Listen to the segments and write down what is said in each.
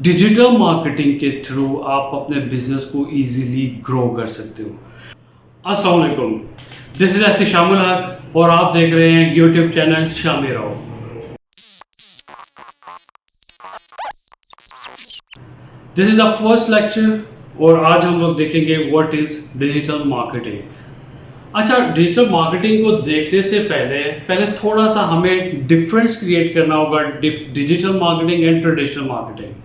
Digital marketing के through आप अपने बिजनेस को इजीली ग्रो कर सकते हो। अस्सलाम वालेकुम, दिस इज एहतिशामुल हक और आप देख रहे हैं YouTube channel Shami Rao. This is the first lecture और आज हम लोग देखेंगे व्हाट इज डिजिटल मार्केटिंग। अच्छा, डिजिटल मार्केटिंग को देखने से पहले थोड़ा सा हमें डिफरेंस क्रिएट करना होगा digital marketing and traditional marketing.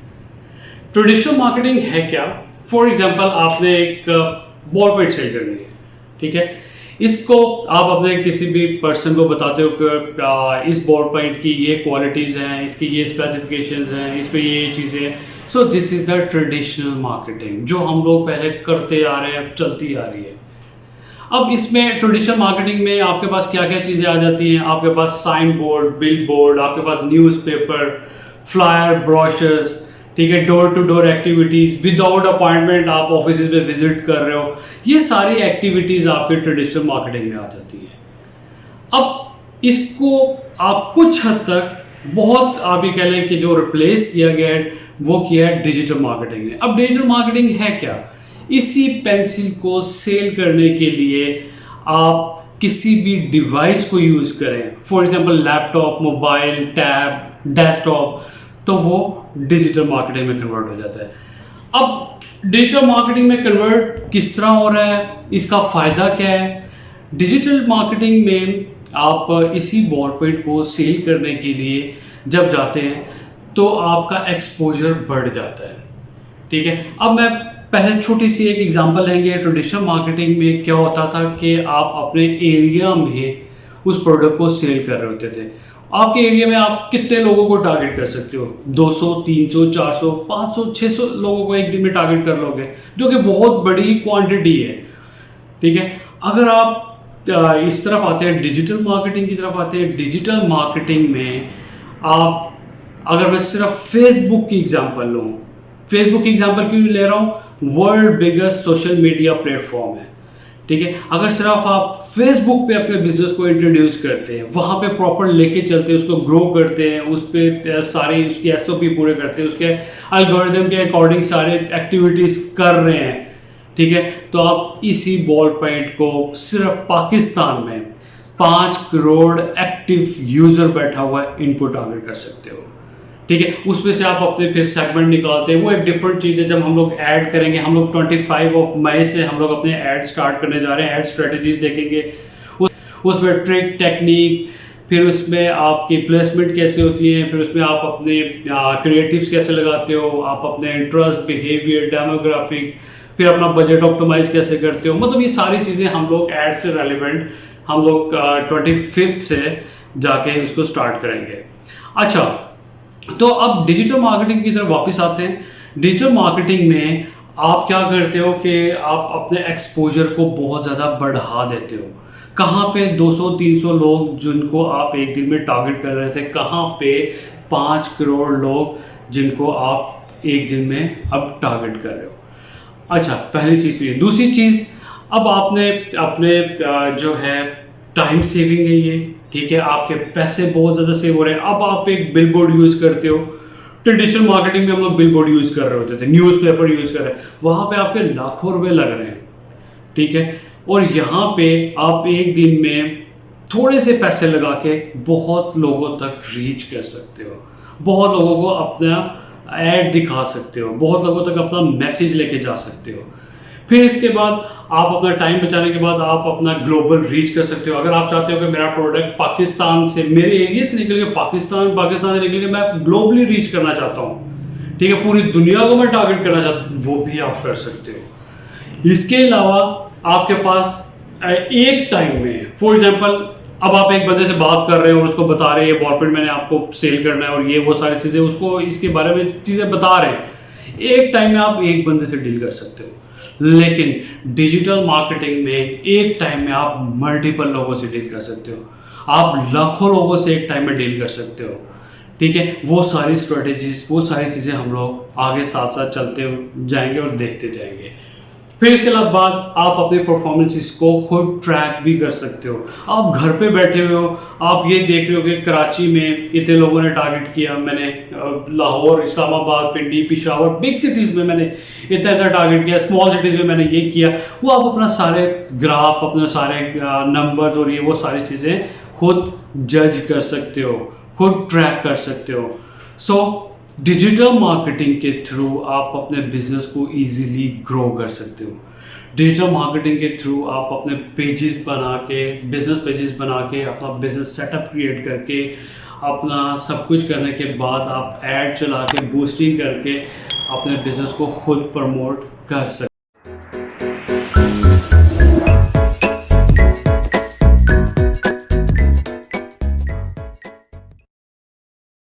Traditional marketing है क्या? फॉर एग्जांपल, आपने एक बॉल पेन सेल करनी है, ठीक है। इसको आप अपने किसी भी पर्सन को बताते हो कि इस बॉल पेन की ये क्वालिटीज़ हैं, इसकी ये स्पेसिफिकेशंस हैं, इस पे ये चीज़ें हैं। So this is the traditional marketing जो हम लोग पहले करते आ रहे हैं, चलती आ रही है। अब इसमें ट्रेडिशनल मार्केटिंग में आपके पास क्या क्या चीज़ें आ जाती हैं? आपके पास साइन बोर्ड, बिल बोर्ड, आपके पास न्यूज़पेपर, फ्लायर, ब्रोशर्स, ठीक है, door to door activities, without appointment आप ऑफिस पे विजिट कर रहे हो, ये सारी एक्टिविटीज़ आपके ट्रेडिशनल मार्केटिंग में आ जाती है। अब इसको आप कुछ हद तक बहुत आप ये कह लें कि जो रिप्लेस किया गया है वो किया है डिजिटल मार्केटिंग ने। अब डिजिटल मार्केटिंग है क्या? इसी पेंसिल को सेल करने के लिए आप किसी भी डिवाइस को यूज़ करें, for example laptop, mobile, tab, desktop, तो वो डिजिटल मार्केटिंग में कन्वर्ट हो जाता है। अब डिजिटल मार्केटिंग में कन्वर्ट किस तरह हो रहा है, इसका फ़ायदा क्या है? डिजिटल मार्केटिंग में आप इसी बॉल पेन को सेल करने के लिए जब जाते हैं तो आपका एक्सपोजर बढ़ जाता है, ठीक है। अब मैं पहले छोटी सी एक एग्जांपल लेंगे। ट्रेडिशनल मार्केटिंग में क्या होता था कि आप अपने एरिया में उस प्रोडक्ट को सेल कर रहे होते थे। आपके एरिया में आप कितने लोगों को टारगेट कर सकते हो? 200, 300, 400, 500, 600 लोगों को एक दिन में टारगेट कर लोगे, जो कि बहुत बड़ी क्वांटिटी है, ठीक है। अगर आप इस तरफ आते हैं, डिजिटल मार्केटिंग की तरफ आते हैं, डिजिटल मार्केटिंग में आप, अगर मैं सिर्फ फेसबुक की एग्जांपल लूँ, फेसबुक की एग्जांपल क्यों ले रहा हूँ? World biggest social media platform है, ठीक है। अगर सिर्फ आप फेसबुक पे अपने बिजनेस को इंट्रोड्यूस करते हैं, वहाँ पे प्रॉपर लेके चलते हैं, उसको ग्रो करते हैं, उस पर सारी उसकी एसओपी पूरे करते हैं, उसके एल्गोरिथम के अकॉर्डिंग सारे एक्टिविटीज़ कर रहे हैं, ठीक है, तो आप इसी बॉल पॉइंट को सिर्फ पाकिस्तान में 5 करोड़ एक्टिव यूज़र बैठा हुआ है, इनको टारगेट कर सकते हो, ठीक है। उसमें से आप अपने फिर सेगमेंट निकालते हैं, वो एक डिफरेंट चीज़ है। जब हम लोग ऐड करेंगे, हम लोग 25 मई से हम लोग अपने ऐड स्टार्ट करने जा रहे हैं, ऐड स्ट्रेटजीज देखेंगे, उसमें ट्रिक, टेक्निक, फिर उसमें आपकी प्लेसमेंट कैसे होती है, फिर उसमें आप अपने क्रिएटिव्स कैसे लगाते हो, आप अपने इंटरेस्ट, बिहेवियर, डेमोग्राफिक, फिर अपना बजट ऑप्टिमाइज कैसे करते हो। मतलब ये सारी चीज़ें हम लोग ऐड से रेलिवेंट हम लोग 25 से जाके उसको स्टार्ट करेंगे। अच्छा, तो अब डिजिटल मार्केटिंग की तरफ वापस आते हैं। डिजिटल मार्केटिंग में आप क्या करते हो कि आप अपने एक्सपोजर को बहुत ज़्यादा बढ़ा देते हो। कहाँ पे 200-300 लोग जिनको आप एक दिन में टारगेट कर रहे थे, कहाँ पे 5 करोड़ लोग जिनको आप एक दिन में अब टारगेट कर रहे हो। अच्छा, पहली चीज़ तो ये। दूसरी चीज़, अब आपने अपने जो है टाइम सेविंग है ये, ठीक है, आपके पैसे बहुत ज़्यादा सेव हो रहे हैं। अब आप एक बिल बोर्ड यूज़ करते हो। ट्रेडिशनल मार्केटिंग में हम लोग बिल बोर्ड यूज़ कर रहे होते थे, न्यूज़पेपर यूज़ कर रहे हैं, वहाँ पे आपके लाखों रुपए लग रहे हैं, ठीक है। और यहाँ पे आप एक दिन में थोड़े से पैसे लगा के बहुत लोगों तक रीच कर सकते हो, बहुत लोगों को अपना ऐड दिखा सकते हो, बहुत लोगों तक अपना मैसेज लेके जा सकते हो। फिर इसके बाद आप अपना टाइम बचाने के बाद आप अपना ग्लोबल रीच कर सकते हो। अगर आप चाहते हो कि मेरा प्रोडक्ट पाकिस्तान से, मेरे एरिया से निकल के पाकिस्तान से निकल के मैं ग्लोबली रीच करना चाहता हूँ, ठीक है, पूरी दुनिया को मैं टारगेट करना चाहता हूँ, वो भी आप कर सकते हो। इसके अलावा आपके पास एक टाइम में, फॉर एग्जाम्पल, अब आप एक बंदे से बात कर रहे हो और उसको बता रहे हैं ये बॉल पेन मैंने आपको सेल करना है और ये वो सारी चीज़ें उसको इसके बारे में चीज़ें बता रहे हैं, एक टाइम में आप एक बंदे से डील कर सकते हो। लेकिन डिजिटल मार्केटिंग में एक टाइम में आप मल्टीपल लोगों से डील कर सकते हो, आप लाखों लोगों से एक टाइम में डील कर सकते हो, ठीक है। वो सारी स्ट्रेटेजीज, वो सारी चीज़ें हम लोग आगे साथ साथ चलते जाएंगे और देखते जाएंगे। फिर इसके बाद आप अपने परफॉर्मेंसेस को खुद ट्रैक भी कर सकते हो। आप घर पे बैठे हुए हो, आप ये देख रहे हो कि कराची में इतने लोगों ने टारगेट किया, मैंने लाहौर, इस्लामाबाद, पिंडी, पेशावर, बिग सिटीज़ में मैंने इतना इतना टारगेट किया, स्मॉल सिटीज़ में मैंने ये किया। वो आप अपना सारे ग्राफ, अपने सारे नंबर्स और ये वो सारी चीज़ें खुद जज कर सकते हो, खुद ट्रैक कर सकते हो। सो डिजिटल मार्केटिंग के थ्रू आप अपने बिजनेस को इजीली ग्रो कर सकते हो। डिजिटल मार्केटिंग के थ्रू आप अपने पेजेस बना के, बिजनेस पेजेस बना के, अपना बिजनेस सेटअप क्रिएट करके, अपना सब कुछ करने के बाद आप ऐड चला के, बूस्टिंग करके अपने बिजनेस को खुद प्रमोट कर सकते हो।